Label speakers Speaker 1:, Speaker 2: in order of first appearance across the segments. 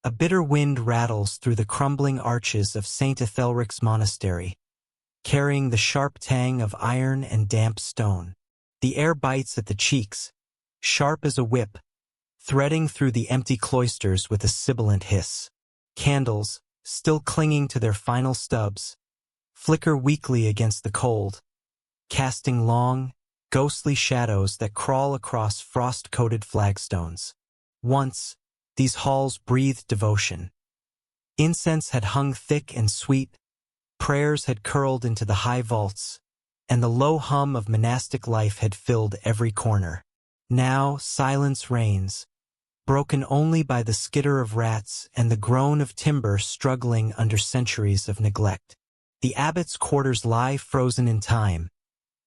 Speaker 1: A bitter wind rattles through the crumbling arches of St. Ethelric's Monastery, carrying the sharp tang of iron and damp stone. The air bites at the cheeks, sharp as a whip, threading through the empty cloisters with a sibilant hiss. Candles, still clinging to their final stubs, flicker weakly against the cold, casting long, ghostly shadows that crawl across frost-coated flagstones. Once, these halls breathed devotion. Incense had hung thick and sweet, prayers had curled into the high vaults, and the low hum of monastic life had filled every corner. Now silence reigns, broken only by the skitter of rats and the groan of timber struggling under centuries of neglect. The abbot's quarters lie frozen in time,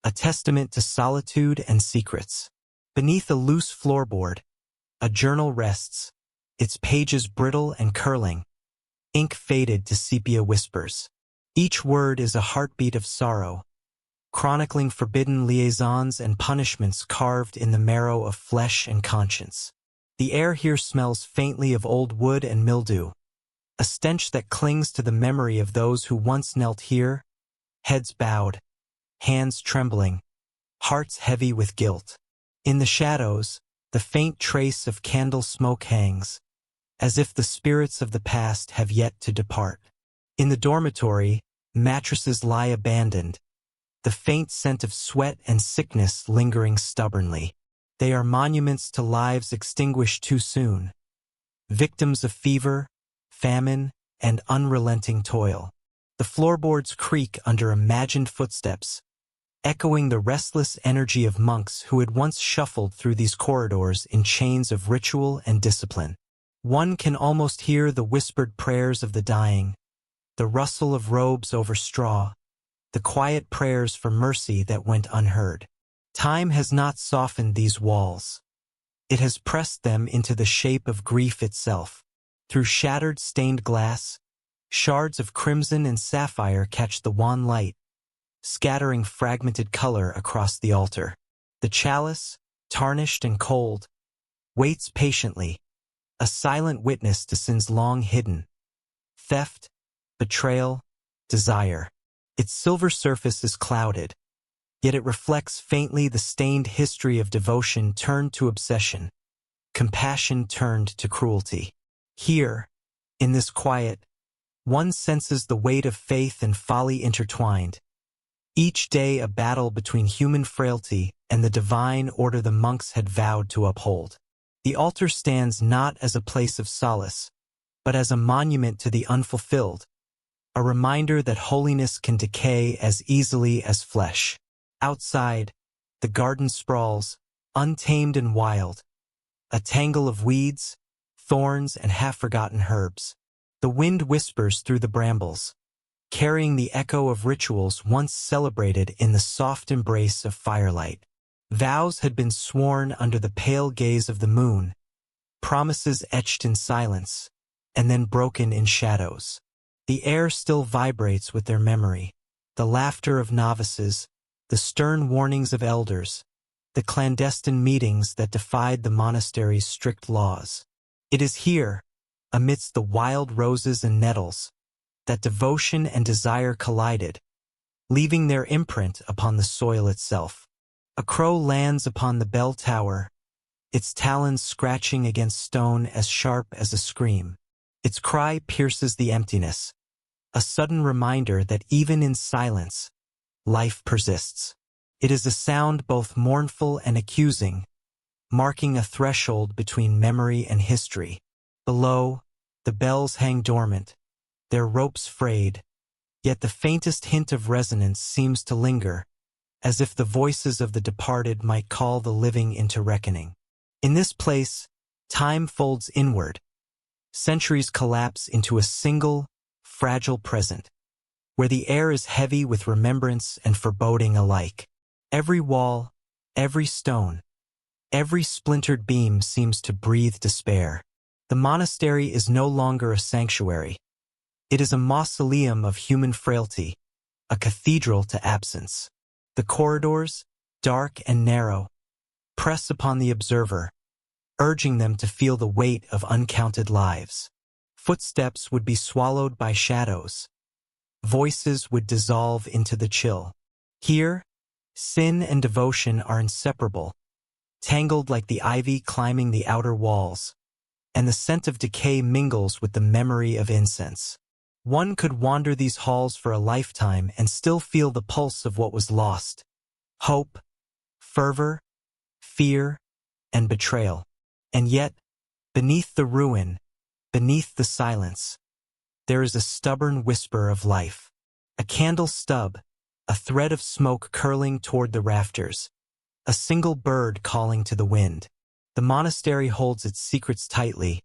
Speaker 1: a testament to solitude and secrets. Beneath a loose floorboard, a journal rests, its pages brittle and curling, ink faded to sepia whispers. Each word is a heartbeat of sorrow, chronicling forbidden liaisons and punishments carved in the marrow of flesh and conscience. The air here smells faintly of old wood and mildew, a stench that clings to the memory of those who once knelt here, heads bowed, hands trembling, hearts heavy with guilt. In the shadows, the faint trace of candle smoke hangs, as if the spirits of the past have yet to depart. In the dormitory, mattresses lie abandoned, the faint scent of sweat and sickness lingering stubbornly. They are monuments to lives extinguished too soon, victims of fever, famine, and unrelenting toil. The floorboards creak under imagined footsteps, echoing the restless energy of monks who had once shuffled through these corridors in chains of ritual and discipline. One can almost hear the whispered prayers of the dying, the rustle of robes over straw, the quiet prayers for mercy that went unheard. Time has not softened these walls. It has pressed them into the shape of grief itself. Through shattered stained glass, shards of crimson and sapphire catch the wan light, scattering fragmented color across the altar. The chalice, tarnished and cold, waits patiently, a silent witness to sins long hidden: theft, betrayal, desire. Its silver surface is clouded, yet it reflects faintly the stained history of devotion turned to obsession, compassion turned to cruelty. Here, in this quiet, one senses the weight of faith and folly intertwined, each day a battle between human frailty and the divine order the monks had vowed to uphold. The altar stands not as a place of solace, but as a monument to the unfulfilled, a reminder that holiness can decay as easily as flesh. Outside, the garden sprawls, untamed and wild, a tangle of weeds, thorns, and half-forgotten herbs. The wind whispers through the brambles, carrying the echo of rituals once celebrated in the soft embrace of firelight. Vows had been sworn under the pale gaze of the moon, promises etched in silence, and then broken in shadows. The air still vibrates with their memory, the laughter of novices, the stern warnings of elders, the clandestine meetings that defied the monastery's strict laws. It is here, amidst the wild roses and nettles, that devotion and desire collided, leaving their imprint upon the soil itself. A crow lands upon the bell tower, its talons scratching against stone as sharp as a scream. Its cry pierces the emptiness, a sudden reminder that even in silence, life persists. It is a sound both mournful and accusing, marking a threshold between memory and history. Below, the bells hang dormant, their ropes frayed, yet the faintest hint of resonance seems to linger, as if the voices of the departed might call the living into reckoning. In this place, time folds inward. Centuries collapse into a single, fragile present, where the air is heavy with remembrance and foreboding alike. Every wall, every stone, every splintered beam seems to breathe despair. The monastery is no longer a sanctuary. It is a mausoleum of human frailty, a cathedral to absence. The corridors, dark and narrow, press upon the observer, urging them to feel the weight of uncounted lives. Footsteps would be swallowed by shadows. Voices would dissolve into the chill. Here, sin and devotion are inseparable, tangled like the ivy climbing the outer walls, and the scent of decay mingles with the memory of incense. One could wander these halls for a lifetime and still feel the pulse of what was lost: hope, fervor, fear, and betrayal. And yet, beneath the ruin, beneath the silence, there is a stubborn whisper of life. A candle stub, a thread of smoke curling toward the rafters, a single bird calling to the wind. The monastery holds its secrets tightly,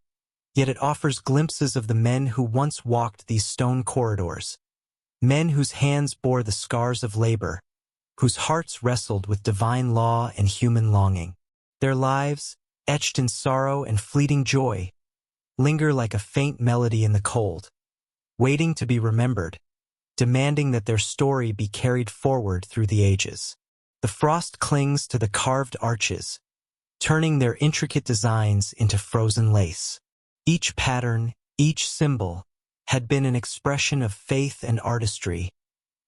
Speaker 1: yet it offers glimpses of the men who once walked these stone corridors, men whose hands bore the scars of labor, whose hearts wrestled with divine law and human longing. Their lives, etched in sorrow and fleeting joy, linger like a faint melody in the cold, waiting to be remembered, demanding that their story be carried forward through the ages. The frost clings to the carved arches, turning their intricate designs into frozen lace. Each pattern, each symbol, had been an expression of faith and artistry,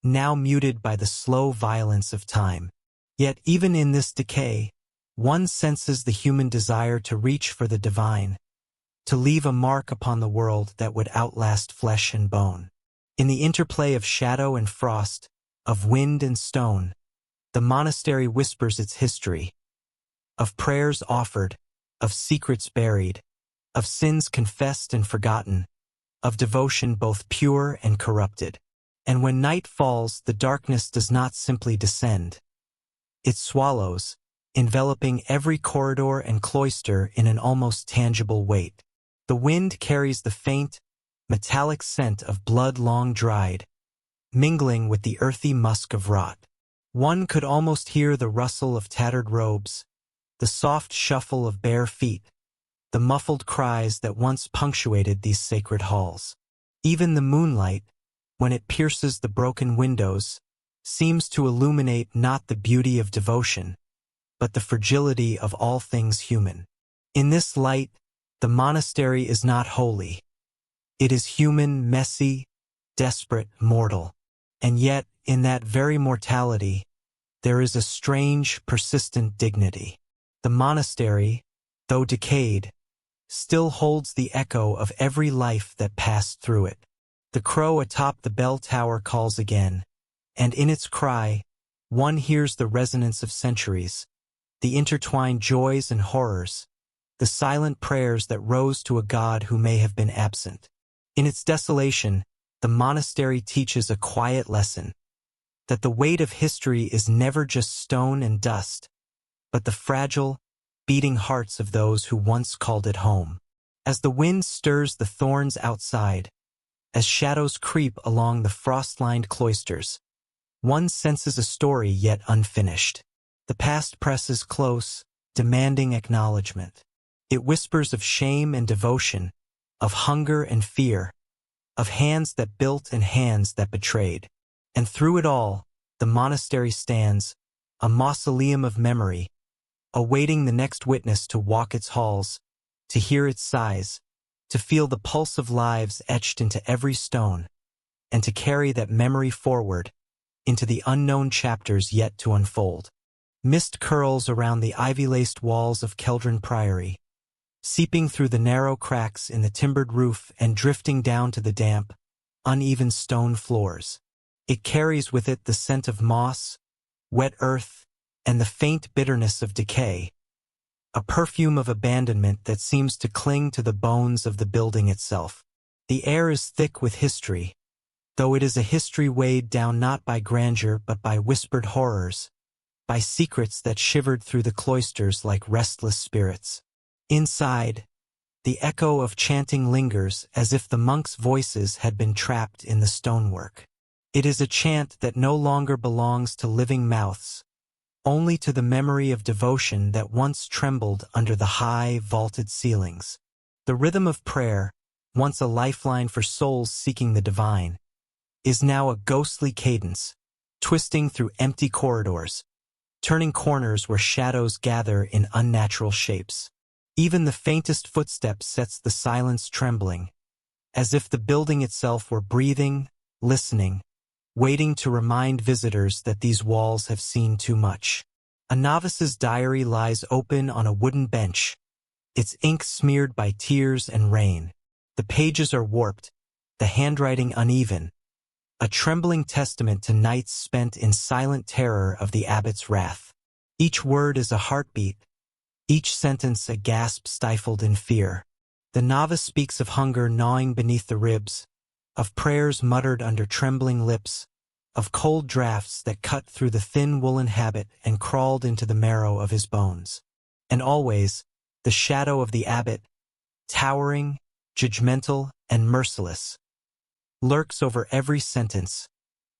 Speaker 1: now muted by the slow violence of time. Yet even in this decay, one senses the human desire to reach for the divine, to leave a mark upon the world that would outlast flesh and bone. In the interplay of shadow and frost, of wind and stone, the monastery whispers its history, of prayers offered, of secrets buried, of sins confessed and forgotten, of devotion both pure and corrupted. And when night falls, the darkness does not simply descend. It swallows, enveloping every corridor and cloister in an almost tangible weight. The wind carries the faint, metallic scent of blood long dried, mingling with the earthy musk of rot. One could almost hear the rustle of tattered robes, the soft shuffle of bare feet, the muffled cries that once punctuated these sacred halls. Even the moonlight, when it pierces the broken windows, seems to illuminate not the beauty of devotion, but the fragility of all things human. In this light, the monastery is not holy. It is human, messy, desperate, mortal. And yet, in that very mortality, there is a strange, persistent dignity. The monastery, though decayed, still holds the echo of every life that passed through it. The crow atop the bell tower calls again, and in its cry, one hears the resonance of centuries, the intertwined joys and horrors, the silent prayers that rose to a God who may have been absent. In its desolation, the monastery teaches a quiet lesson, that the weight of history is never just stone and dust, but the fragile, beating hearts of those who once called it home. As the wind stirs the thorns outside, as shadows creep along the frost-lined cloisters, one senses a story yet unfinished. The past presses close, demanding acknowledgement. It whispers of shame and devotion, of hunger and fear, of hands that built and hands that betrayed. And through it all, the monastery stands, a mausoleum of memory, awaiting the next witness to walk its halls, to hear its sighs, to feel the pulse of lives etched into every stone, and to carry that memory forward into the unknown chapters yet to unfold. Mist curls around the ivy-laced walls of Keldron Priory, seeping through the narrow cracks in the timbered roof and drifting down to the damp, uneven stone floors. It carries with it the scent of moss, wet earth, and the faint bitterness of decay, a perfume of abandonment that seems to cling to the bones of the building itself. The air is thick with history, though it is a history weighed down not by grandeur but by whispered horrors, by secrets that shivered through the cloisters like restless spirits. Inside, the echo of chanting lingers as if the monks' voices had been trapped in the stonework. It is a chant that no longer belongs to living mouths, only to the memory of devotion that once trembled under the high, vaulted ceilings. The rhythm of prayer, once a lifeline for souls seeking the divine, is now a ghostly cadence, twisting through empty corridors, turning corners where shadows gather in unnatural shapes. Even the faintest footstep sets the silence trembling, as if the building itself were breathing, listening, waiting to remind visitors that these walls have seen too much. A novice's diary lies open on a wooden bench, its ink smeared by tears and rain. The pages are warped, the handwriting uneven, a trembling testament to nights spent in silent terror of the abbot's wrath. Each word is a heartbeat, each sentence a gasp stifled in fear. The novice speaks of hunger gnawing beneath the ribs, of prayers muttered under trembling lips, of cold draughts that cut through the thin woolen habit and crawled into the marrow of his bones. And always, the shadow of the abbot, towering, judgmental, and merciless, lurks over every sentence,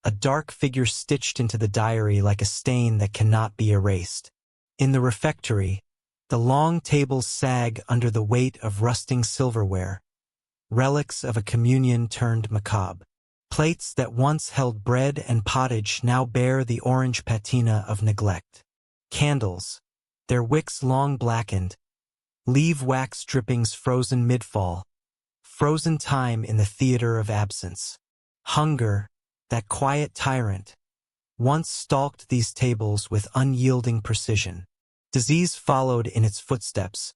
Speaker 1: a dark figure stitched into the diary like a stain that cannot be erased. In the refectory, the long tables sag under the weight of rusting silverware, relics of a communion turned macabre. Plates that once held bread and pottage now bear the orange patina of neglect. Candles, their wicks long blackened, leave wax drippings frozen mid-fall, frozen time in the theater of absence. Hunger, that quiet tyrant, once stalked these tables with unyielding precision. Disease followed in its footsteps,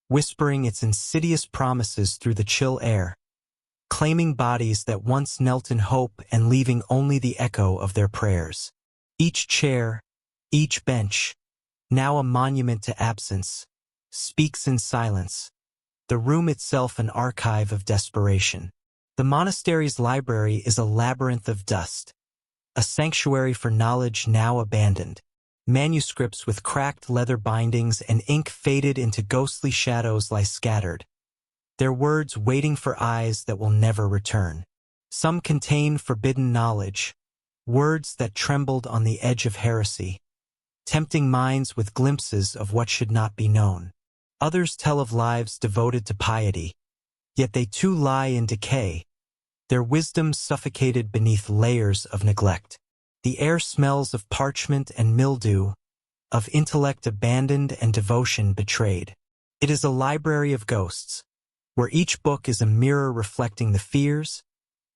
Speaker 1: whispering its insidious promises through the chill air, claiming bodies that once knelt in hope and leaving only the echo of their prayers. Each chair, each bench, now a monument to absence, speaks in silence, the room itself an archive of desperation. The monastery's library is a labyrinth of dust, a sanctuary for knowledge now abandoned. Manuscripts with cracked leather bindings and ink faded into ghostly shadows lie scattered, their words waiting for eyes that will never return. Some contain forbidden knowledge, words that trembled on the edge of heresy, tempting minds with glimpses of what should not be known. Others tell of lives devoted to piety, yet they too lie in decay, their wisdom suffocated beneath layers of neglect. The air smells of parchment and mildew, of intellect abandoned and devotion betrayed. It is a library of ghosts, where each book is a mirror reflecting the fears,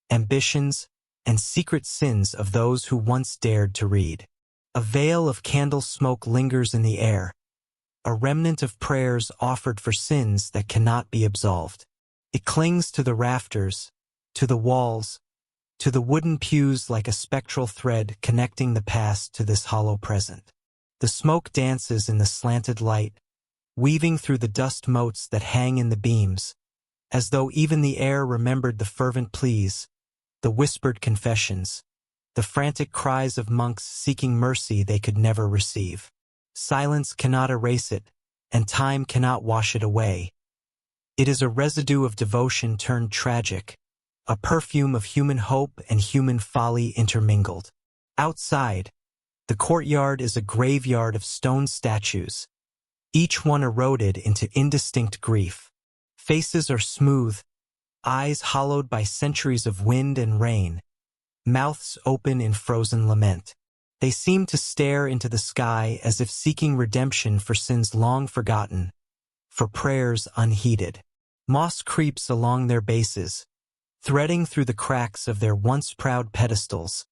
Speaker 1: ambitions, and secret sins of those who once dared to read. A veil of candle smoke lingers in the air, a remnant of prayers offered for sins that cannot be absolved. It clings to the rafters, to the walls, to the wooden pews like a spectral thread connecting the past to this hollow present. The smoke dances in the slanted light, weaving through the dust motes that hang in the beams, as though even the air remembered the fervent pleas, the whispered confessions, the frantic cries of monks seeking mercy they could never receive. Silence cannot erase it, and time cannot wash it away. It is a residue of devotion turned tragic, a perfume of human hope and human folly intermingled. Outside, the courtyard is a graveyard of stone statues, each one eroded into indistinct grief. Faces are smooth, eyes hollowed by centuries of wind and rain, mouths open in frozen lament. They seem to stare into the sky as if seeking redemption for sins long forgotten, for prayers unheeded. Moss creeps along their bases, threading through the cracks of their once proud pedestals,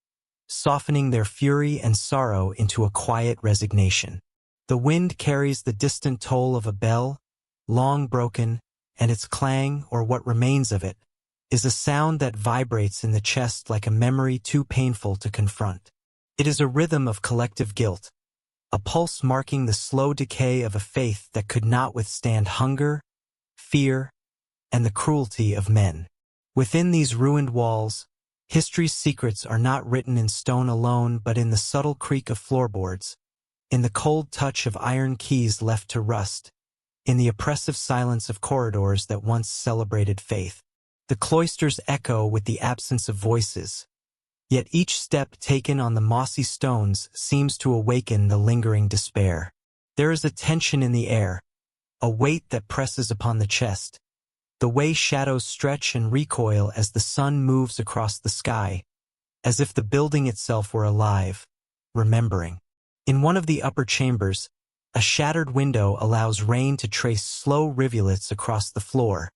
Speaker 1: softening their fury and sorrow into a quiet resignation. The wind carries the distant toll of a bell, long broken, and its clang, or what remains of it, is a sound that vibrates in the chest like a memory too painful to confront. It is a rhythm of collective guilt, a pulse marking the slow decay of a faith that could not withstand hunger, fear, and the cruelty of men. Within these ruined walls, history's secrets are not written in stone alone but in the subtle creak of floorboards, in the cold touch of iron keys left to rust, in the oppressive silence of corridors that once celebrated faith. The cloisters echo with the absence of voices, yet each step taken on the mossy stones seems to awaken the lingering despair. There is a tension in the air, a weight that presses upon the chest, the way shadows stretch and recoil as the sun moves across the sky, as if the building itself were alive, remembering. In one of the upper chambers, a shattered window allows rain to trace slow rivulets across the floor,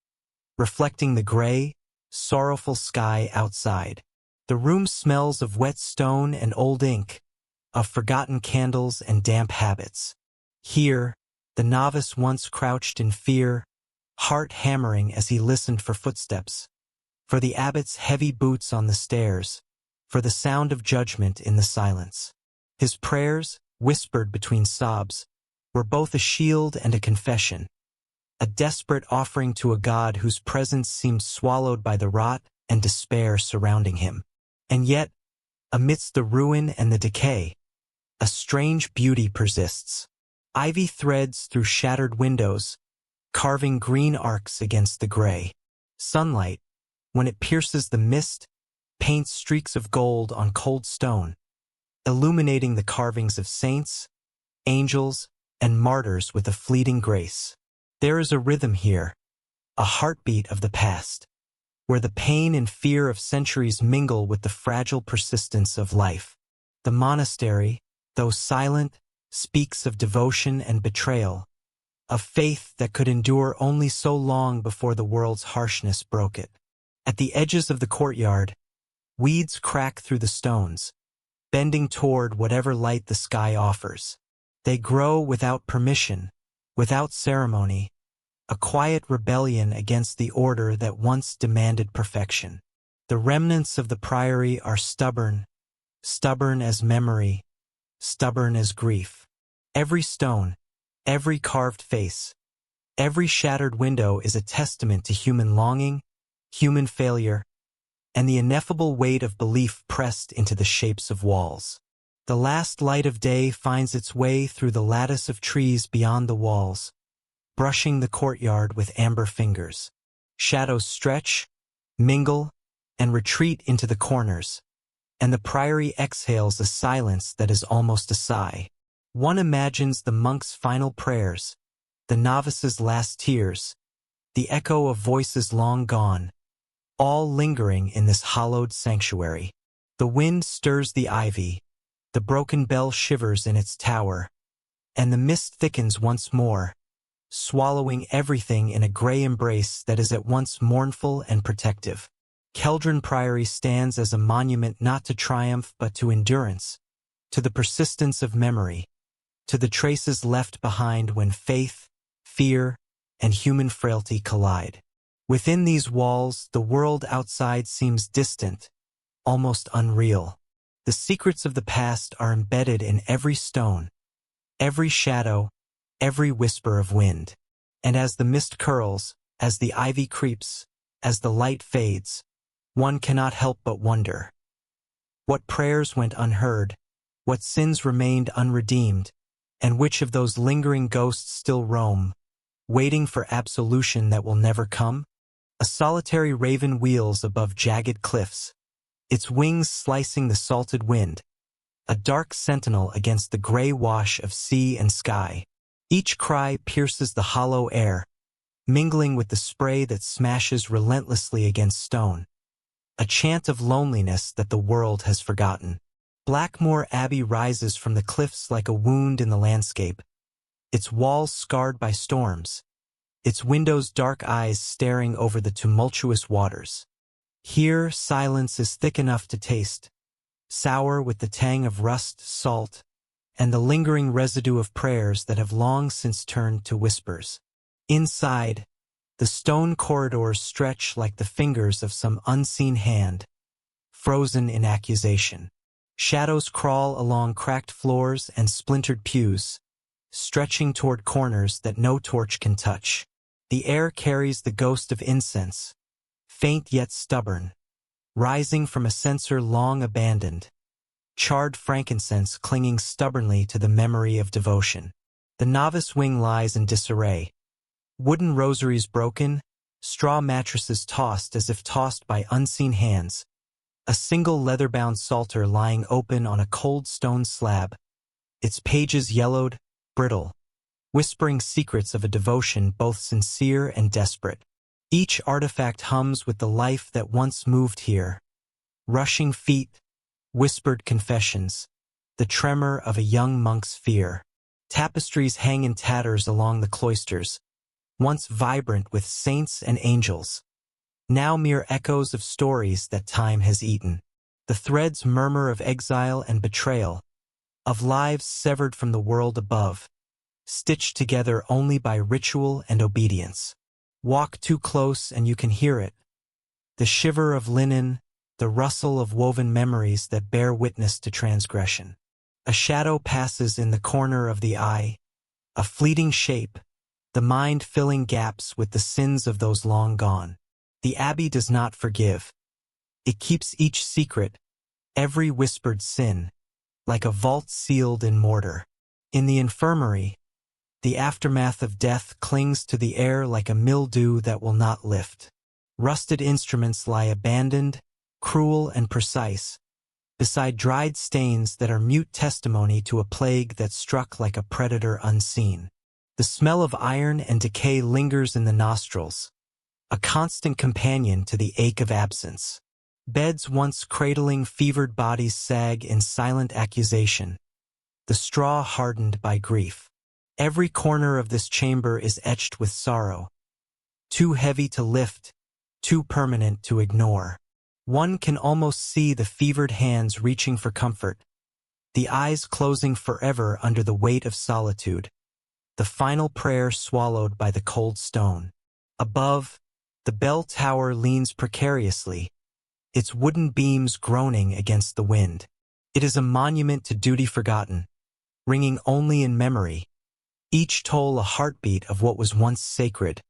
Speaker 1: reflecting the gray, sorrowful sky outside. The room smells of wet stone and old ink, of forgotten candles and damp habits. Here, the novice once crouched in fear, heart hammering as he listened for footsteps, for the abbot's heavy boots on the stairs, for the sound of judgment in the silence. His prayers, whispered between sobs, were both a shield and a confession, a desperate offering to a God whose presence seemed swallowed by the rot and despair surrounding him. And yet, amidst the ruin and the decay, a strange beauty persists. Ivy threads through shattered windows, carving green arcs against the gray. Sunlight, when it pierces the mist, paints streaks of gold on cold stone, illuminating the carvings of saints, angels, and martyrs with a fleeting grace. There is a rhythm here, a heartbeat of the past, where the pain and fear of centuries mingle with the fragile persistence of life. The monastery, though silent, speaks of devotion and betrayal, of faith that could endure only so long before the world's harshness broke it. At the edges of the courtyard, weeds crack through the stones, bending toward whatever light the sky offers. They grow without permission, without ceremony, a quiet rebellion against the order that once demanded perfection. The remnants of the priory are stubborn, stubborn as memory, stubborn as grief. Every stone, every carved face, every shattered window is a testament to human longing, human failure, and the ineffable weight of belief pressed into the shapes of walls. The last light of day finds its way through the lattice of trees beyond the walls, brushing the courtyard with amber fingers. Shadows stretch, mingle, and retreat into the corners, and the priory exhales a silence that is almost a sigh. One imagines the monk's final prayers, the novice's last tears, the echo of voices long gone, all lingering in this hallowed sanctuary. The wind stirs the ivy, the broken bell shivers in its tower, and the mist thickens once more, swallowing everything in a gray embrace that is at once mournful and protective. Keldron Priory stands as a monument not to triumph but to endurance, to the persistence of memory, to the traces left behind when faith, fear, and human frailty collide. Within these walls, the world outside seems distant, almost unreal. The secrets of the past are embedded in every stone, every shadow, every whisper of wind. And as the mist curls, as the ivy creeps, as the light fades, one cannot help but wonder. What prayers went unheard, what sins remained unredeemed, and which of those lingering ghosts still roam, waiting for absolution that will never come? A solitary raven wheels above jagged cliffs, its wings slicing the salted wind, a dark sentinel against the gray wash of sea and sky. Each cry pierces the hollow air, mingling with the spray that smashes relentlessly against stone, a chant of loneliness that the world has forgotten. Blackmoor Abbey rises from the cliffs like a wound in the landscape, its walls scarred by storms, its windows dark eyes staring over the tumultuous waters. Here, silence is thick enough to taste, sour with the tang of rust, salt, and the lingering residue of prayers that have long since turned to whispers. Inside, the stone corridors stretch like the fingers of some unseen hand, frozen in accusation. Shadows crawl along cracked floors and splintered pews, stretching toward corners that no torch can touch. The air carries the ghost of incense, faint yet stubborn, rising from a censer long abandoned, charred frankincense clinging stubbornly to the memory of devotion. The novice wing lies in disarray, wooden rosaries broken, straw mattresses tossed as if tossed by unseen hands, a single leather-bound psalter lying open on a cold stone slab, its pages yellowed, brittle, whispering secrets of a devotion both sincere and desperate. Each artifact hums with the life that once moved here, rushing feet, whispered confessions, the tremor of a young monk's fear. Tapestries hang in tatters along the cloisters, once vibrant with saints and angels, now mere echoes of stories that time has eaten. The threads murmur of exile and betrayal, of lives severed from the world above, stitched together only by ritual and obedience. Walk too close and you can hear it, the shiver of linen, the rustle of woven memories that bear witness to transgression. A shadow passes in the corner of the eye, a fleeting shape, the mind filling gaps with the sins of those long gone. The abbey does not forgive. It keeps each secret, every whispered sin, like a vault sealed in mortar. In the infirmary, the aftermath of death clings to the air like a mildew that will not lift. Rusted instruments lie abandoned, cruel and precise, beside dried stains that are mute testimony to a plague that struck like a predator unseen. The smell of iron and decay lingers in the nostrils, a constant companion to the ache of absence. Beds once cradling fevered bodies sag in silent accusation, the straw hardened by grief. Every corner of this chamber is etched with sorrow, too heavy to lift, too permanent to ignore. One can almost see the fevered hands reaching for comfort, the eyes closing forever under the weight of solitude, the final prayer swallowed by the cold stone. Above, the bell tower leans precariously, its wooden beams groaning against the wind. It is a monument to duty forgotten, ringing only in memory, each toll a heartbeat of what was once sacred,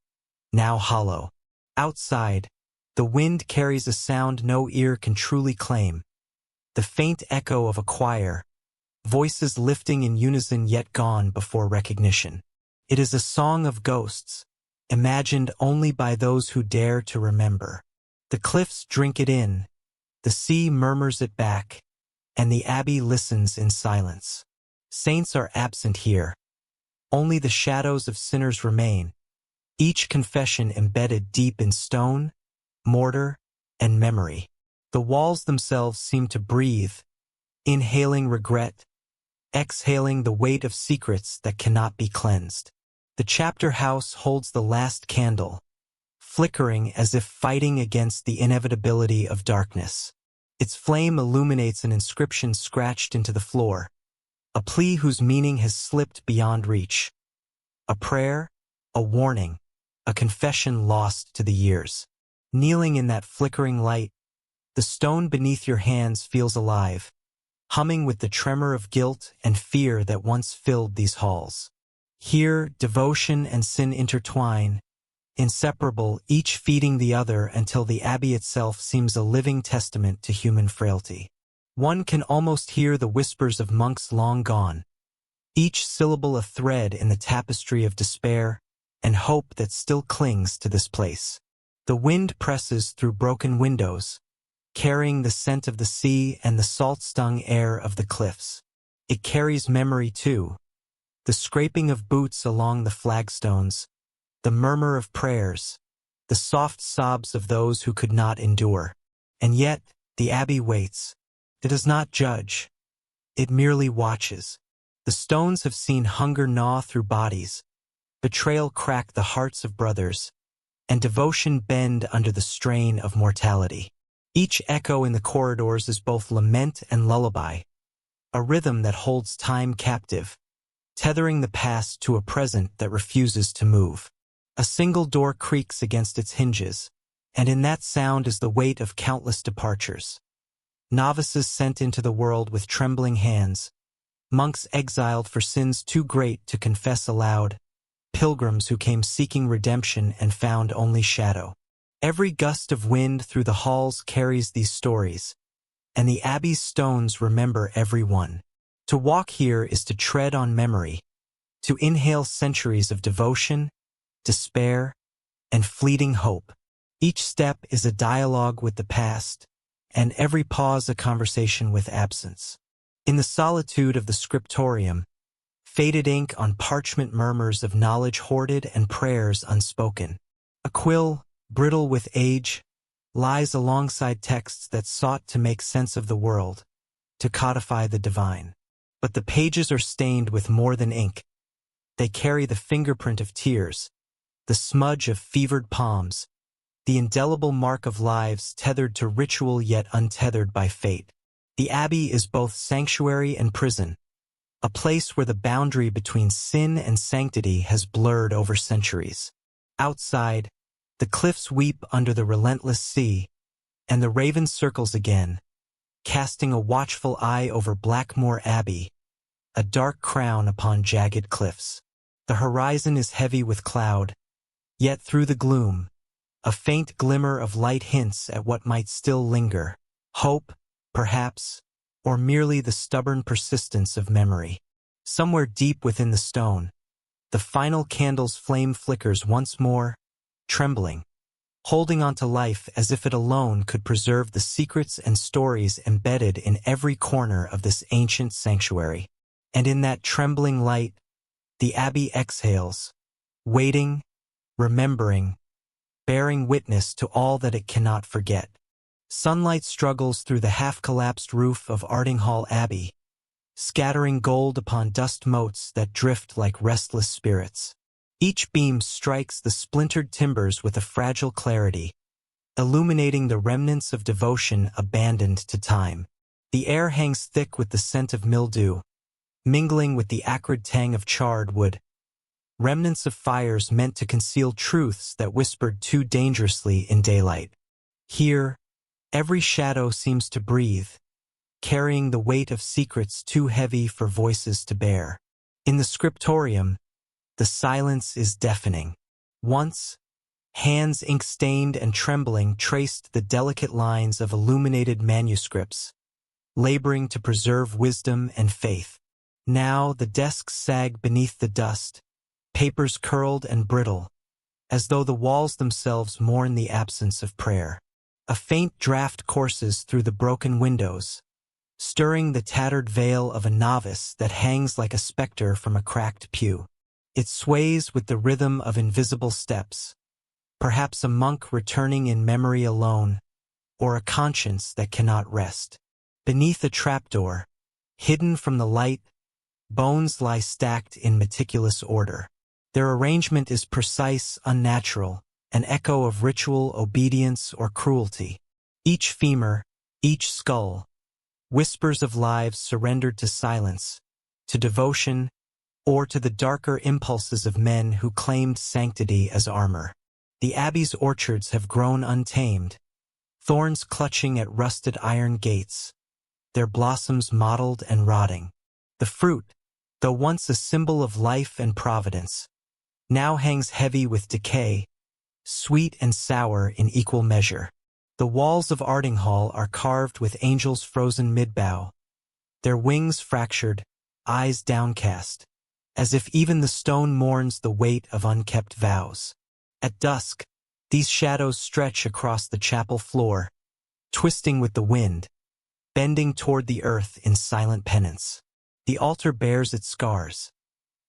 Speaker 1: now hollow. Outside, the wind carries a sound no ear can truly claim, the faint echo of a choir, voices lifting in unison yet gone before recognition. It is a song of ghosts, imagined only by those who dare to remember. The cliffs drink it in, the sea murmurs it back, and the abbey listens in silence. Saints are absent here. Only the shadows of sinners remain, each confession embedded deep in stone, mortar, and memory. The walls themselves seem to breathe, inhaling regret, exhaling the weight of secrets that cannot be cleansed. The chapter house holds the last candle, flickering as if fighting against the inevitability of darkness. Its flame illuminates an inscription scratched into the floor, a plea whose meaning has slipped beyond reach. A prayer, a warning, a confession lost to the years. Kneeling in that flickering light, the stone beneath your hands feels alive, humming with the tremor of guilt and fear that once filled these halls. Here, devotion and sin intertwine, inseparable, each feeding the other until the abbey itself seems a living testament to human frailty. One can almost hear the whispers of monks long gone, each syllable a thread in the tapestry of despair and hope that still clings to this place. The wind presses through broken windows, carrying the scent of the sea and the salt-stung air of the cliffs. It carries memory too, the scraping of boots along the flagstones, the murmur of prayers, the soft sobs of those who could not endure. And yet, the abbey waits. It does not judge. It merely watches. The stones have seen hunger gnaw through bodies, betrayal crack the hearts of brothers, and devotion bend under the strain of mortality. Each echo in the corridors is both lament and lullaby, a rhythm that holds time captive, tethering the past to a present that refuses to move. A single door creaks against its hinges, and in that sound is the weight of countless departures. Novices sent into the world with trembling hands, monks exiled for sins too great to confess aloud, pilgrims who came seeking redemption and found only shadow. Every gust of wind through the halls carries these stories, and the abbey's stones remember every one. To walk here is to tread on memory, to inhale centuries of devotion, despair, and fleeting hope. Each step is a dialogue with the past, and every pause a conversation with absence. In the solitude of the scriptorium, faded ink on parchment murmurs of knowledge hoarded and prayers unspoken. A quill, brittle with age, lies alongside texts that sought to make sense of the world, to codify the divine. But the pages are stained with more than ink. They carry the fingerprint of tears, the smudge of fevered palms, the indelible mark of lives tethered to ritual yet untethered by fate. The abbey is both sanctuary and prison, a place where the boundary between sin and sanctity has blurred over centuries. Outside, the cliffs weep under the relentless sea, and the raven circles again, casting a watchful eye over Blackmoor Abbey, a dark crown upon jagged cliffs. The horizon is heavy with cloud, yet through the gloom, a faint glimmer of light hints at what might still linger. Hope, perhaps, or merely the stubborn persistence of memory. Somewhere deep within the stone, the final candle's flame flickers once more, trembling, holding on to life as if it alone could preserve the secrets and stories embedded in every corner of this ancient sanctuary. And in that trembling light, the abbey exhales, waiting, remembering, bearing witness to all that it cannot forget. Sunlight struggles through the half-collapsed roof of Ardinghall Abbey, scattering gold upon dust motes that drift like restless spirits. Each beam strikes the splintered timbers with a fragile clarity, illuminating the remnants of devotion abandoned to time. The air hangs thick with the scent of mildew, mingling with the acrid tang of charred wood, remnants of fires meant to conceal truths that whispered too dangerously in daylight. Here, every shadow seems to breathe, carrying the weight of secrets too heavy for voices to bear. In the scriptorium, the silence is deafening. Once, hands ink-stained and trembling traced the delicate lines of illuminated manuscripts, laboring to preserve wisdom and faith. Now the desks sag beneath the dust, papers curled and brittle, as though the walls themselves mourn the absence of prayer. A faint draft courses through the broken windows, stirring the tattered veil of a novice that hangs like a specter from a cracked pew. It sways with the rhythm of invisible steps, perhaps a monk returning in memory alone, or a conscience that cannot rest. Beneath a trapdoor, hidden from the light, bones lie stacked in meticulous order. Their arrangement is precise, unnatural, an echo of ritual, obedience, or cruelty. Each femur, each skull, whispers of lives surrendered to silence, to devotion, or to the darker impulses of men who claimed sanctity as armor. The abbey's orchards have grown untamed, thorns clutching at rusted iron gates, their blossoms mottled and rotting. The fruit, though once a symbol of life and providence, now hangs heavy with decay, sweet and sour in equal measure. The walls of Ardinghall are carved with angels frozen mid-bow, their wings fractured, eyes downcast, as if even the stone mourns the weight of unkept vows. At dusk, these shadows stretch across the chapel floor, twisting with the wind, bending toward the earth in silent penance. The altar bears its scars.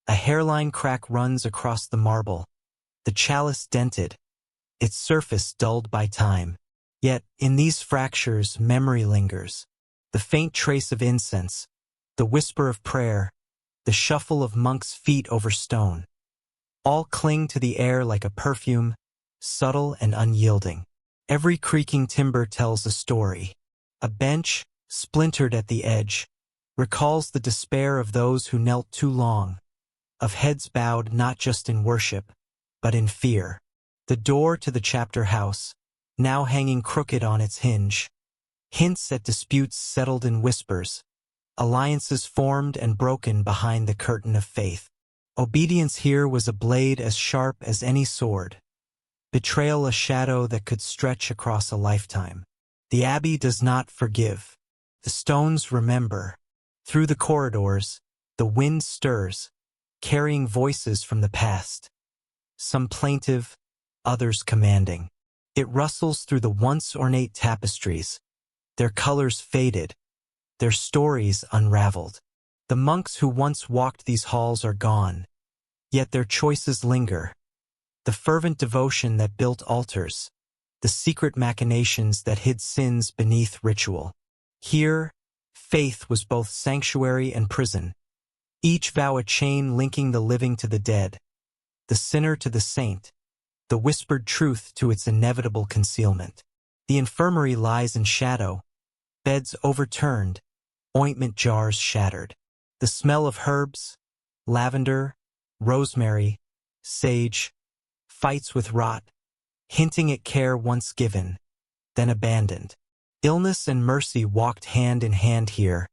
Speaker 1: A hairline crack runs across the marble, the chalice dented, its surface dulled by time. Yet, in these fractures, memory lingers. The faint trace of incense, the whisper of prayer, the shuffle of monks' feet over stone. All cling to the air like a perfume, subtle and unyielding. Every creaking timber tells a story. A bench, splintered at the edge, recalls the despair of those who knelt too long, of heads bowed not just in worship, but in fear. The door to the chapter house, now hanging crooked on its hinge, hints at disputes settled in whispers, alliances formed and broken behind the curtain of faith. Obedience here was a blade as sharp as any sword, betrayal a shadow that could stretch across a lifetime. The abbey does not forgive. The stones remember. Through the corridors, the wind stirs, carrying voices from the past, some plaintive, others commanding. It rustles through the once ornate tapestries, their colors faded, their stories unraveled. The monks who once walked these halls are gone, yet their choices linger. The fervent devotion that built altars, the secret machinations that hid sins beneath ritual. Here, faith was both sanctuary and prison, each vow a chain linking the living to the dead, the sinner to the saint, the whispered truth to its inevitable concealment. The infirmary lies in shadow, beds overturned, ointment jars shattered. The smell of herbs, lavender, rosemary, sage, fights with rot, hinting at care once given, then abandoned. Illness and mercy walked hand in hand here,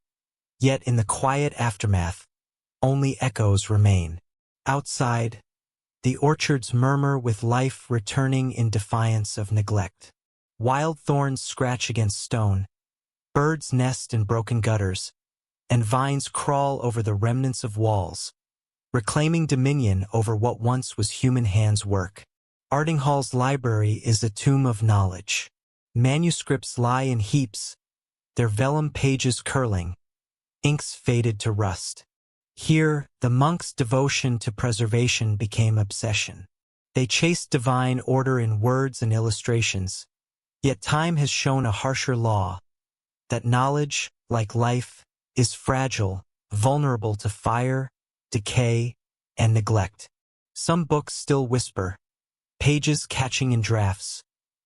Speaker 1: yet in the quiet aftermath, only echoes remain. Outside, the orchards murmur with life returning in defiance of neglect. Wild thorns scratch against stone, birds nest in broken gutters, and vines crawl over the remnants of walls, reclaiming dominion over what once was human hands' work. Ardinghall's library is a tomb of knowledge. Manuscripts lie in heaps, their vellum pages curling, inks faded to rust. Here, the monks' devotion to preservation became obsession. They chased divine order in words and illustrations, yet time has shown a harsher law, that knowledge, like life, is fragile, vulnerable to fire, decay, and neglect. Some books still whisper, pages catching in drafts,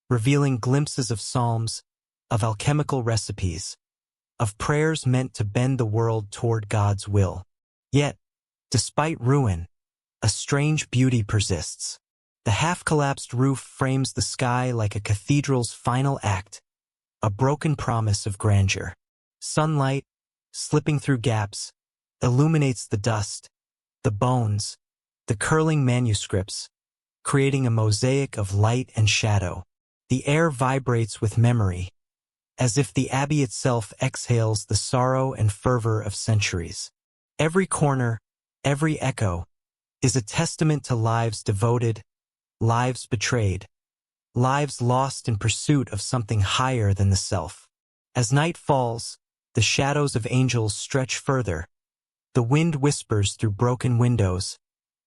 Speaker 1: revealing glimpses of psalms, of alchemical recipes, of prayers meant to bend the world toward God's will. Yet, despite ruin, a strange beauty persists. The half-collapsed roof frames the sky like a cathedral's final act, a broken promise of grandeur. Sunlight, slipping through gaps, illuminates the dust, the bones, the curling manuscripts, creating a mosaic of light and shadow. The air vibrates with memory, as if the abbey itself exhales the sorrow and fervor of centuries. Every corner, every echo, is a testament to lives devoted, lives betrayed, lives lost in pursuit of something higher than the self. As night falls, the shadows of angels stretch further, the wind whispers through broken windows,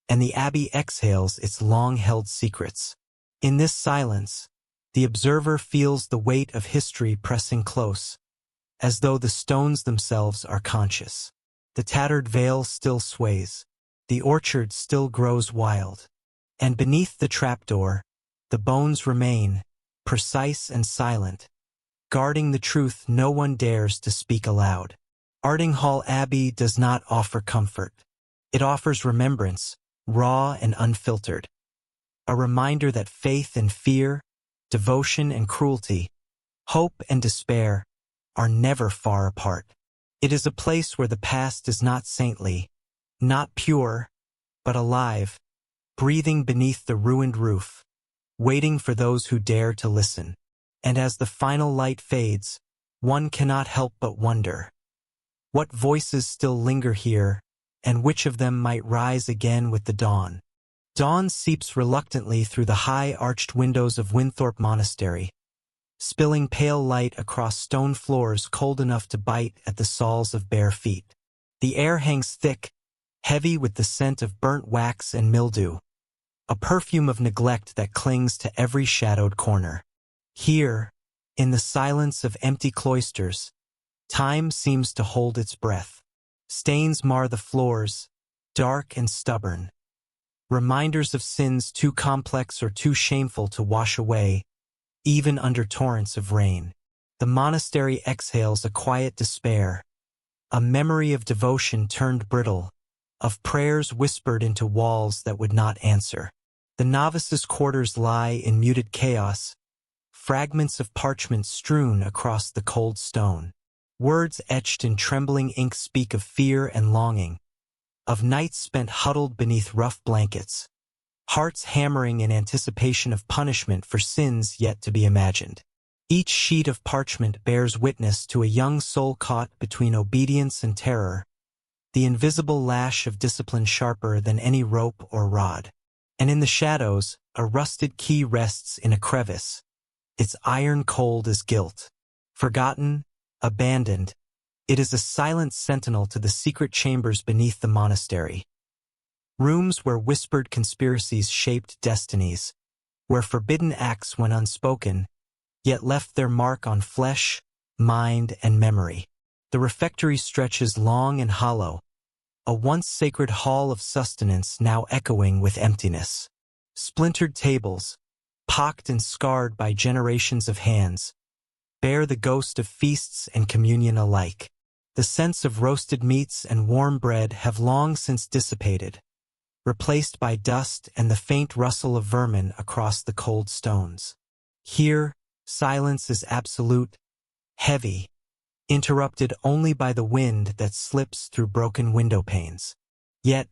Speaker 1: and the abbey exhales its long-held secrets. In this silence, the observer feels the weight of history pressing close, as though the stones themselves are conscious. The tattered veil still sways, the orchard still grows wild, and beneath the trapdoor, the bones remain, precise and silent, guarding the truth no one dares to speak aloud. Ardinghall Abbey does not offer comfort. It offers remembrance, raw and unfiltered, a reminder that faith and fear, devotion and cruelty, hope and despair are never far apart. It is a place where the past is not saintly, not pure, but alive, breathing beneath the ruined roof, waiting for those who dare to listen. And as the final light fades, one cannot help but wonder, what voices still linger here, and which of them might rise again with the dawn? Dawn seeps reluctantly through the high arched windows of Winthorpe Monastery, spilling pale light across stone floors cold enough to bite at the soles of bare feet. The air hangs thick, heavy with the scent of burnt wax and mildew, a perfume of neglect that clings to every shadowed corner. Here, in the silence of empty cloisters, time seems to hold its breath. Stains mar the floors, dark and stubborn, reminders of sins too complex or too shameful to wash away, even under torrents of rain. The monastery exhales a quiet despair, a memory of devotion turned brittle, of prayers whispered into walls that would not answer. The novices' quarters lie in muted chaos, fragments of parchment strewn across the cold stone. Words etched in trembling ink speak of fear and longing, of nights spent huddled beneath rough blankets, hearts hammering in anticipation of punishment for sins yet to be imagined. Each sheet of parchment bears witness to a young soul caught between obedience and terror, the invisible lash of discipline sharper than any rope or rod. And in the shadows, a rusted key rests in a crevice, its iron cold as guilt. Forgotten, abandoned, it is a silent sentinel to the secret chambers beneath the monastery. Rooms where whispered conspiracies shaped destinies, where forbidden acts went unspoken, yet left their mark on flesh, mind, and memory. The refectory stretches long and hollow, a once sacred hall of sustenance now echoing with emptiness. Splintered tables, pocked and scarred by generations of hands, bear the ghost of feasts and communion alike. The scents of roasted meats and warm bread have long since dissipated, replaced by dust and the faint rustle of vermin across the cold stones. Here, silence is absolute, heavy, interrupted only by the wind that slips through broken window panes. Yet,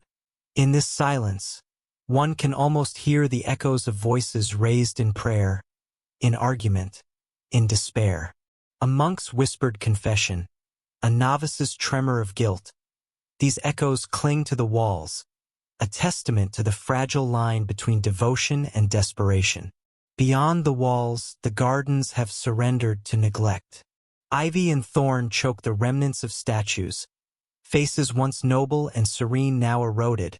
Speaker 1: in this silence, one can almost hear the echoes of voices raised in prayer, in argument, in despair. A monk's whispered confession, a novice's tremor of guilt. These echoes cling to the walls, a testament to the fragile line between devotion and desperation. Beyond the walls, the gardens have surrendered to neglect. Ivy and thorn choke the remnants of statues, faces once noble and serene now eroded,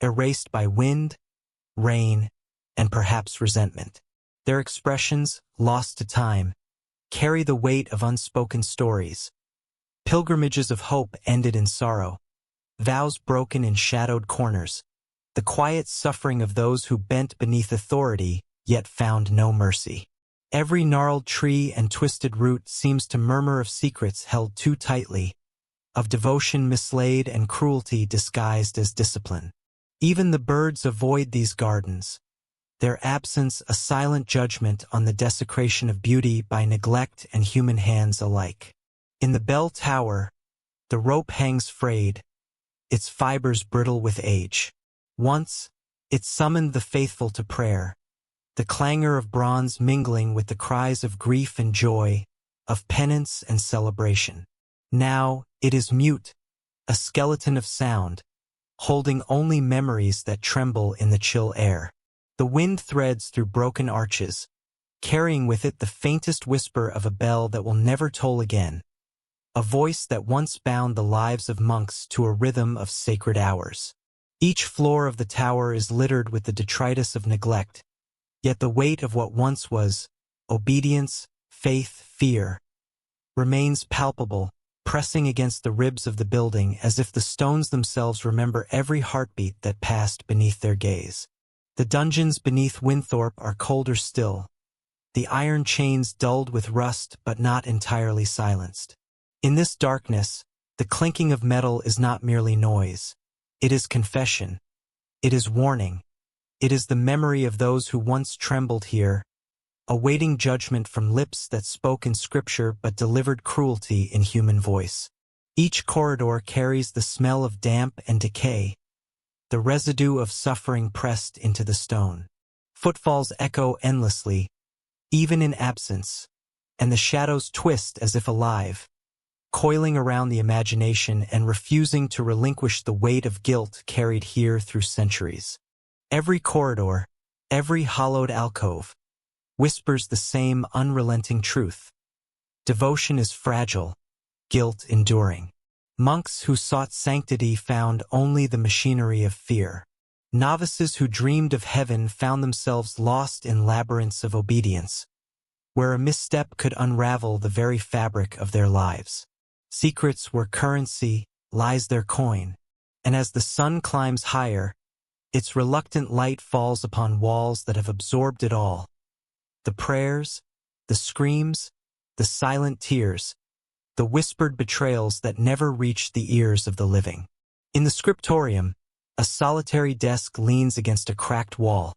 Speaker 1: erased by wind, rain, and perhaps resentment. Their expressions, lost to time, carry the weight of unspoken stories. Pilgrimages of hope ended in sorrow, vows broken in shadowed corners, the quiet suffering of those who bent beneath authority yet found no mercy. Every gnarled tree and twisted root seems to murmur of secrets held too tightly, of devotion mislaid and cruelty disguised as discipline. Even the birds avoid these gardens, their absence a silent judgment on the desecration of beauty by neglect and human hands alike. In the bell tower, the rope hangs frayed, its fibers brittle with age. Once, it summoned the faithful to prayer, the clangor of bronze mingling with the cries of grief and joy, of penance and celebration. Now, it is mute, a skeleton of sound, holding only memories that tremble in the chill air. The wind threads through broken arches, carrying with it the faintest whisper of a bell that will never toll again, a voice that once bound the lives of monks to a rhythm of sacred hours. Each floor of the tower is littered with the detritus of neglect, yet the weight of what once was obedience, faith, fear remains palpable, pressing against the ribs of the building as if the stones themselves remember every heartbeat that passed beneath their gaze. The dungeons beneath Winthorpe are colder still, the iron chains dulled with rust but not entirely silenced. In this darkness, the clinking of metal is not merely noise. It is confession. It is warning. It is the memory of those who once trembled here, awaiting judgment from lips that spoke in scripture but delivered cruelty in human voice. Each corridor carries the smell of damp and decay, the residue of suffering pressed into the stone. Footfalls echo endlessly, even in absence, and the shadows twist as if alive, coiling around the imagination and refusing to relinquish the weight of guilt carried here through centuries. Every corridor, every hollowed alcove, whispers the same unrelenting truth. Devotion is fragile, guilt enduring. Monks who sought sanctity found only the machinery of fear. Novices who dreamed of heaven found themselves lost in labyrinths of obedience, where a misstep could unravel the very fabric of their lives. Secrets where currency lies their coin, and as the sun climbs higher, its reluctant light falls upon walls that have absorbed it all. The prayers, the screams, the silent tears, the whispered betrayals that never reach the ears of the living. In the scriptorium, a solitary desk leans against a cracked wall,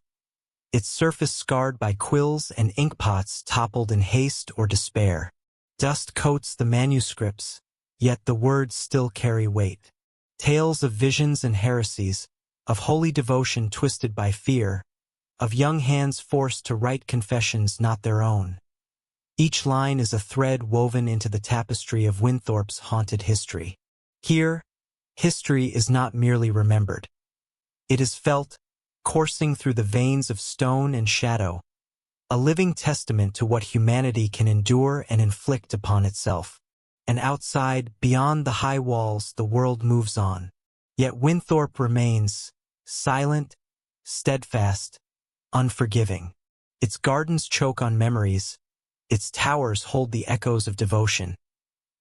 Speaker 1: its surface scarred by quills and inkpots toppled in haste or despair. Dust coats the manuscripts, yet the words still carry weight. Tales of visions and heresies, of holy devotion twisted by fear, of young hands forced to write confessions not their own. Each line is a thread woven into the tapestry of Winthorpe's haunted history. Here, history is not merely remembered. It is felt, coursing through the veins of stone and shadow, a living testament to what humanity can endure and inflict upon itself. And outside, beyond the high walls, the world moves on. Yet Winthorpe remains, silent, steadfast, unforgiving. Its gardens choke on memories, its towers hold the echoes of devotion,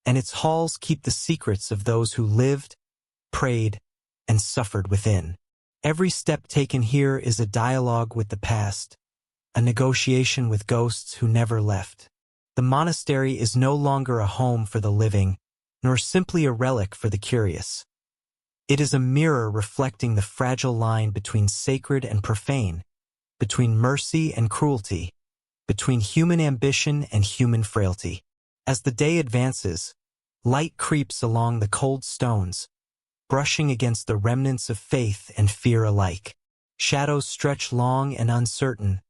Speaker 1: and its halls keep the secrets of those who lived, prayed, and suffered within. Every step taken here is a dialogue with the past, a negotiation with ghosts who never left. The monastery is no longer a home for the living, nor simply a relic for the curious. It is a mirror reflecting the fragile line between sacred and profane, between mercy and cruelty, between human ambition and human frailty. As the day advances, light creeps along the cold stones, brushing against the remnants of faith and fear alike. Shadows stretch long and uncertain,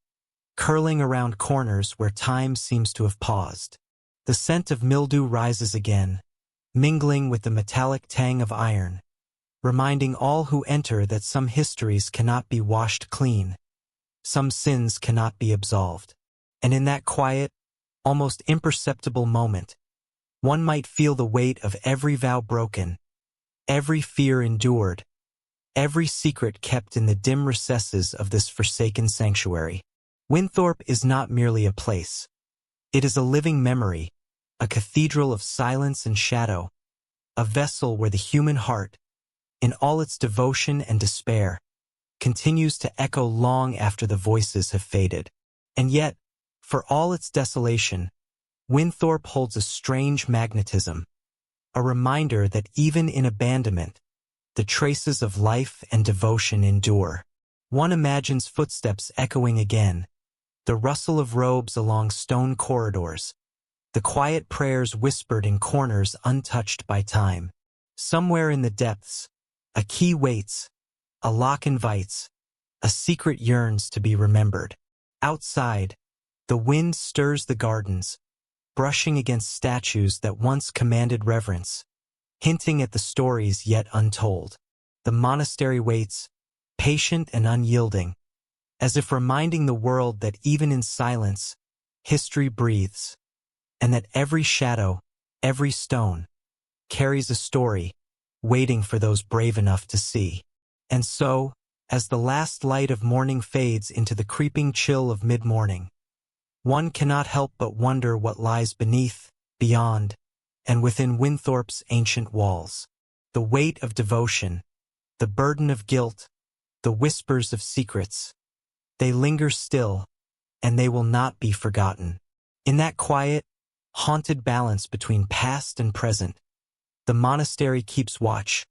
Speaker 1: curling around corners where time seems to have paused. The scent of mildew rises again, mingling with the metallic tang of iron, reminding all who enter that some histories cannot be washed clean, some sins cannot be absolved. And in that quiet, almost imperceptible moment, one might feel the weight of every vow broken, every fear endured, every secret kept in the dim recesses of this forsaken sanctuary. Winthorpe is not merely a place. It is a living memory, a cathedral of silence and shadow, a vessel where the human heart, in all its devotion and despair, continues to echo long after the voices have faded. And yet, for all its desolation, Winthorpe holds a strange magnetism, a reminder that even in abandonment, the traces of life and devotion endure. One imagines footsteps echoing again, the rustle of robes along stone corridors, the quiet prayers whispered in corners untouched by time. Somewhere in the depths, a key waits, a lock invites, a secret yearns to be remembered. Outside, the wind stirs the gardens, brushing against statues that once commanded reverence, hinting at the stories yet untold. The monastery waits, patient and unyielding, as if reminding the world that even in silence, history breathes, and that every shadow, every stone, carries a story, waiting for those brave enough to see. And so, as the last light of morning fades into the creeping chill of mid-morning, one cannot help but wonder what lies beneath, beyond, and within Winthorpe's ancient walls. The weight of devotion, the burden of guilt, the whispers of secrets, they linger still, and they will not be forgotten. In that quiet, haunted balance between past and present, the monastery keeps watch,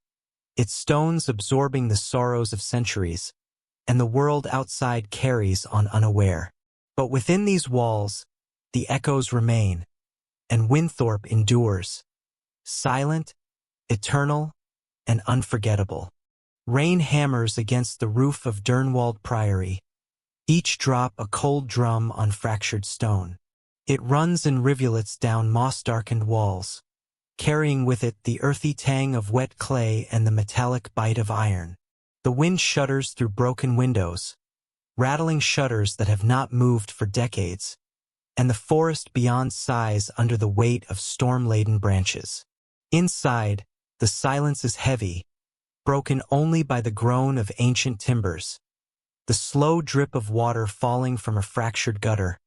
Speaker 1: its stones absorbing the sorrows of centuries, and the world outside carries on unaware. But within these walls, the echoes remain, and Winthorpe endures, silent, eternal, and unforgettable. Rain hammers against the roof of Durnwald Priory, each drop a cold drum on fractured stone. It runs in rivulets down moss-darkened walls, carrying with it the earthy tang of wet clay and the metallic bite of iron. The wind shudders through broken windows, rattling shutters that have not moved for decades, and the forest beyond sighs under the weight of storm-laden branches. Inside, the silence is heavy, broken only by the groan of ancient timbers, the slow drip of water falling from a fractured gutter,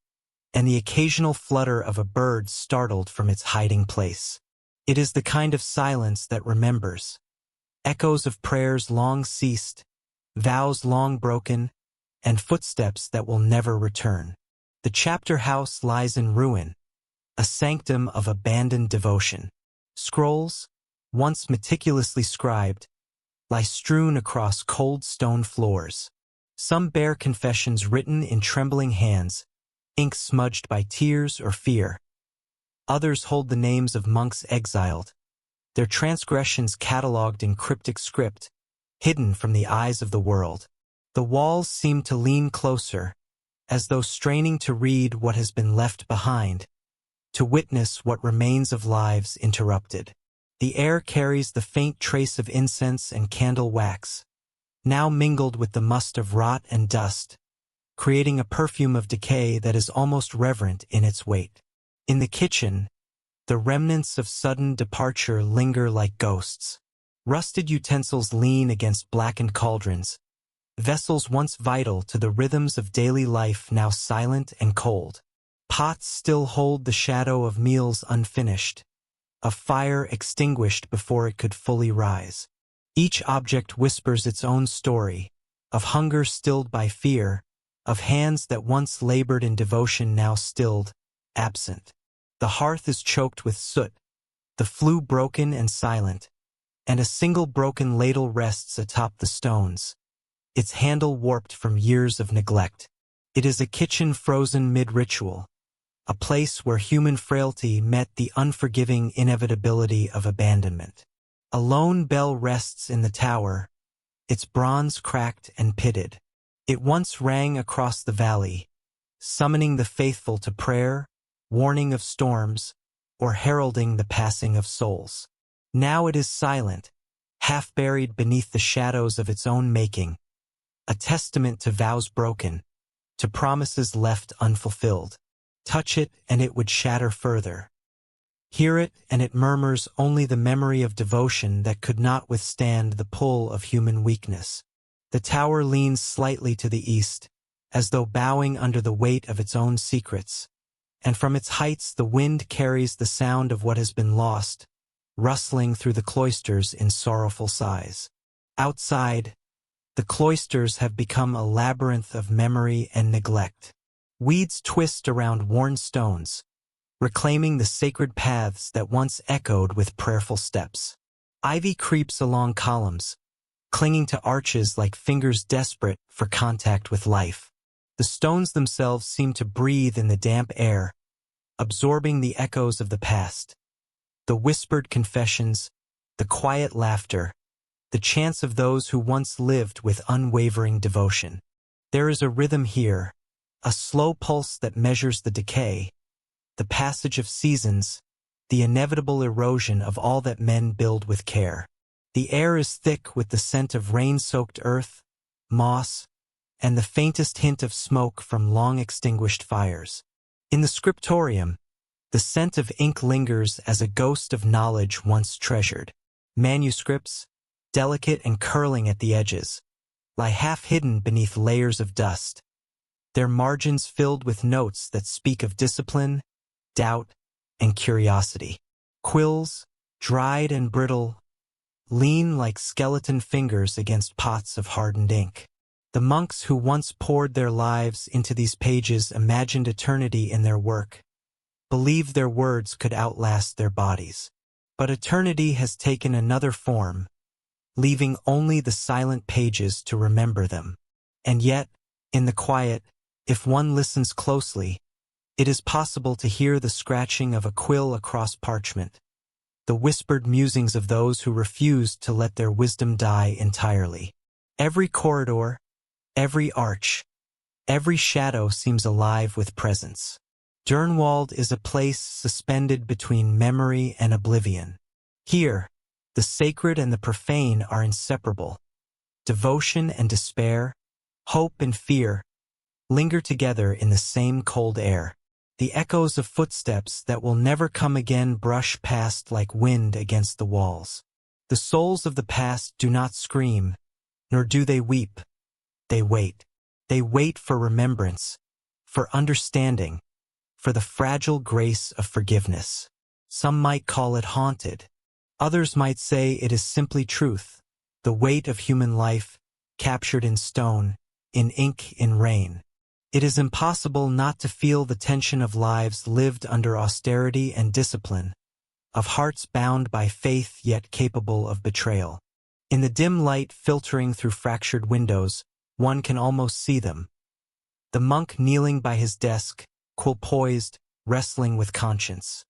Speaker 1: and the occasional flutter of a bird startled from its hiding place. It is the kind of silence that remembers, echoes of prayers long ceased, vows long broken, and footsteps that will never return. The chapter house lies in ruin, a sanctum of abandoned devotion. Scrolls, once meticulously scribed, lie strewn across cold stone floors. Some bear confessions written in trembling hands, ink smudged by tears or fear. Others hold the names of monks exiled, their transgressions catalogued in cryptic script, hidden from the eyes of the world. The walls seem to lean closer, as though straining to read what has been left behind, to witness what remains of lives interrupted. The air carries the faint trace of incense and candle wax, now mingled with the must of rot and dust, creating a perfume of decay that is almost reverent in its weight. In the kitchen, the remnants of sudden departure linger like ghosts. Rusted utensils lean against blackened cauldrons, vessels once vital to the rhythms of daily life now silent and cold. Pots still hold the shadow of meals unfinished, a fire extinguished before it could fully rise. Each object whispers its own story, of hunger stilled by fear, of hands that once labored in devotion now stilled, absent. The hearth is choked with soot, the flue broken and silent, and a single broken ladle rests atop the stones, its handle warped from years of neglect. It is a kitchen frozen mid-ritual, a place where human frailty met the unforgiving inevitability of abandonment. A lone bell rests in the tower, its bronze cracked and pitted. It once rang across the valley, summoning the faithful to prayer, warning of storms, or heralding the passing of souls. Now it is silent, half buried beneath the shadows of its own making, a testament to vows broken, to promises left unfulfilled. Touch it and it would shatter further. Hear it and it murmurs only the memory of devotion that could not withstand the pull of human weakness. The tower leans slightly to the east, as though bowing under the weight of its own secrets, and from its heights the wind carries the sound of what has been lost, rustling through the cloisters in sorrowful sighs. Outside, the cloisters have become a labyrinth of memory and neglect. Weeds twist around worn stones, reclaiming the sacred paths that once echoed with prayerful steps. Ivy creeps along columns, clinging to arches like fingers desperate for contact with life. The stones themselves seem to breathe in the damp air, absorbing the echoes of the past. The whispered confessions, the quiet laughter, the chants of those who once lived with unwavering devotion. There is a rhythm here, a slow pulse that measures the decay, the passage of seasons, the inevitable erosion of all that men build with care. The air is thick with the scent of rain-soaked earth, moss, and the faintest hint of smoke from long-extinguished fires. In the scriptorium, the scent of ink lingers as a ghost of knowledge once treasured. Manuscripts, delicate and curling at the edges, lie half-hidden beneath layers of dust, their margins filled with notes that speak of discipline, doubt, and curiosity. Quills, dried and brittle, lean like skeleton fingers against pots of hardened ink. The monks who once poured their lives into these pages imagined eternity in their work, believed their words could outlast their bodies. But eternity has taken another form, leaving only the silent pages to remember them. And yet, in the quiet, if one listens closely, it is possible to hear the scratching of a quill across parchment, the whispered musings of those who refused to let their wisdom die entirely. Every corridor, every arch, every shadow seems alive with presence. Durnwald is a place suspended between memory and oblivion. Here, the sacred and the profane are inseparable. Devotion and despair, hope and fear, linger together in the same cold air. The echoes of footsteps that will never come again brush past like wind against the walls. The souls of the past do not scream, nor do they weep. They wait. They wait for remembrance, for understanding, for the fragile grace of forgiveness. Some might call it haunted. Others might say it is simply truth, the weight of human life, captured in stone, in ink, in rain. It is impossible not to feel the tension of lives lived under austerity and discipline, of hearts bound by faith yet capable of betrayal. In the dim light filtering through fractured windows, one can almost see them. The monk kneeling by his desk, quill poised, wrestling with conscience.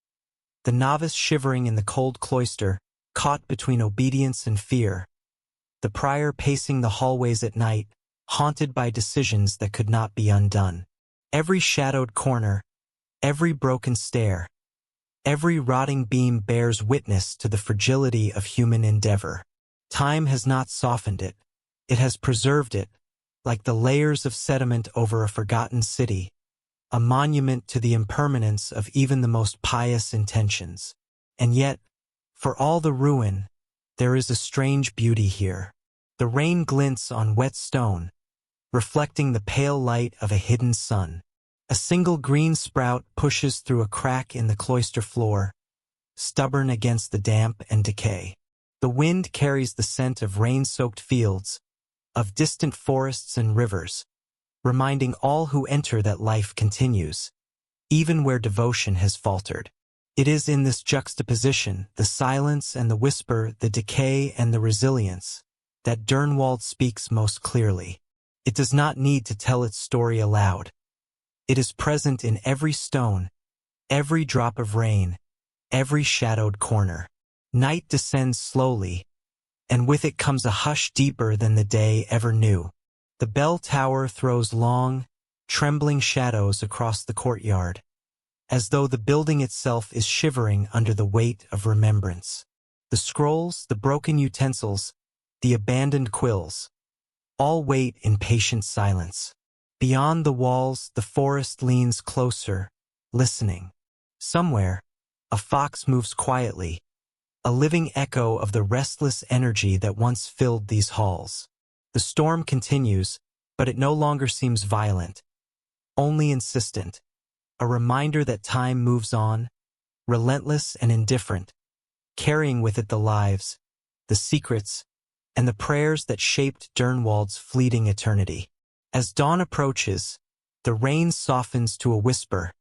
Speaker 1: The novice shivering in the cold cloister, caught between obedience and fear. The prior pacing the hallways at night, haunted by decisions that could not be undone. Every shadowed corner, every broken stair, every rotting beam bears witness to the fragility of human endeavor. Time has not softened it. It has preserved it, like the layers of sediment over a forgotten city, a monument to the impermanence of even the most pious intentions. And yet, for all the ruin, there is a strange beauty here. The rain glints on wet stone, reflecting the pale light of a hidden sun. A single green sprout pushes through a crack in the cloister floor, stubborn against the damp and decay. The wind carries the scent of rain-soaked fields, of distant forests and rivers, reminding all who enter that life continues, even where devotion has faltered. It is in this juxtaposition, the silence and the whisper, the decay and the resilience, that Durnwald speaks most clearly. It does not need to tell its story aloud. It is present in every stone, every drop of rain, every shadowed corner. Night descends slowly, and with it comes a hush deeper than the day ever knew. The bell tower throws long, trembling shadows across the courtyard, as though the building itself is shivering under the weight of remembrance. The scrolls, the broken utensils, the abandoned quills, all wait in patient silence. Beyond the walls, the forest leans closer, listening. Somewhere, a fox moves quietly, a living echo of the restless energy that once filled these halls. The storm continues, but it no longer seems violent, only insistent, a reminder that time moves on, relentless and indifferent, carrying with it the lives, the secrets, and the prayers that shaped Durnwald's fleeting eternity. As dawn approaches, the rain softens to a whisper,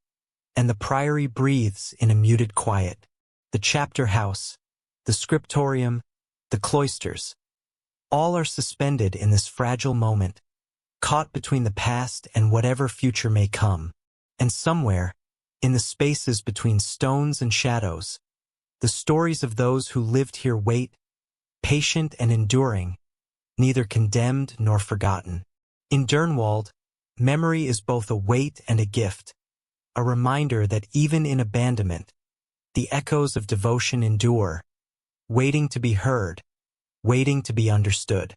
Speaker 1: and the priory breathes in a muted quiet. The chapter house, the scriptorium, the cloisters, all are suspended in this fragile moment, caught between the past and whatever future may come. And somewhere, in the spaces between stones and shadows, the stories of those who lived here wait, patient and enduring, neither condemned nor forgotten. In Durnwald, memory is both a weight and a gift, a reminder that even in abandonment, the echoes of devotion endure, waiting to be heard, waiting to be understood.